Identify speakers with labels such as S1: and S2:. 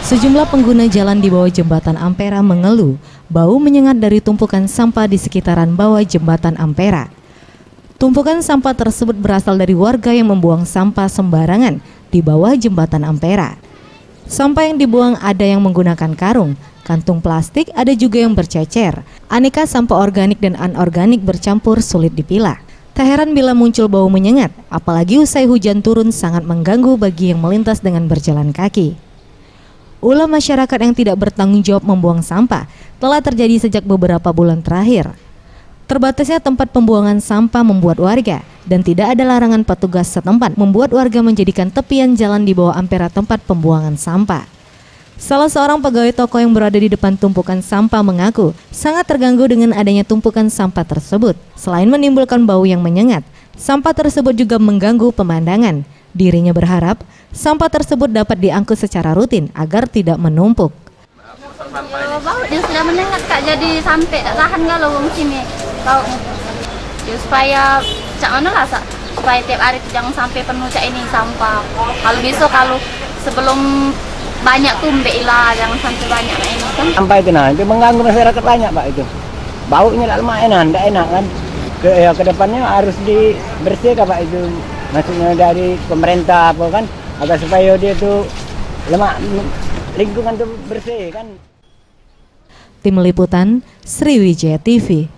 S1: Sejumlah pengguna jalan di bawah jembatan Ampera mengeluh bau menyengat dari tumpukan sampah di sekitaran bawah jembatan Ampera. Tumpukan sampah tersebut berasal dari warga yang membuang sampah sembarangan di bawah jembatan Ampera. Sampah yang dibuang ada yang menggunakan karung, kantung plastik, ada juga yang bercecer. Aneka sampah organik dan anorganik bercampur sulit dipilah. Tak heran bila muncul bau menyengat, apalagi usai hujan turun sangat mengganggu bagi yang melintas dengan berjalan kaki. Ulah masyarakat yang tidak bertanggung jawab membuang sampah telah terjadi sejak beberapa bulan terakhir. Terbatasnya tempat pembuangan sampah membuat warga dan tidak ada larangan petugas setempat membuat warga menjadikan tepian jalan di bawah Ampera tempat pembuangan sampah. Salah seorang pegawai toko yang berada di depan tumpukan sampah mengaku sangat terganggu dengan adanya tumpukan sampah tersebut. Selain menimbulkan bau yang menyengat, sampah tersebut juga mengganggu pemandangan. Dirinya berharap sampah tersebut dapat diangkut secara rutin agar tidak menumpuk.
S2: Bau dia sudah menyengat Kak, jadi sampai tak tahan kalau wong sini bau. Ya, supaya cak mana lah supaya tiap hari jangan sampai penuh cak ini sampah. Kalau besok kalau sebelum banyak tumbek lah, jangan sampai banyak lah ini kan.
S3: Sampah itu nanti mengganggu masyarakat banyak Pak itu. Baunya tak lumayan, tidak enak kan. Ke depannya harus dibersihkan Pak itu. Maksudnya dari pemerintah apa kan, agar supaya dia tuh lingkungan tuh bersih kan.
S1: Tim Liputan Sriwijaya TV.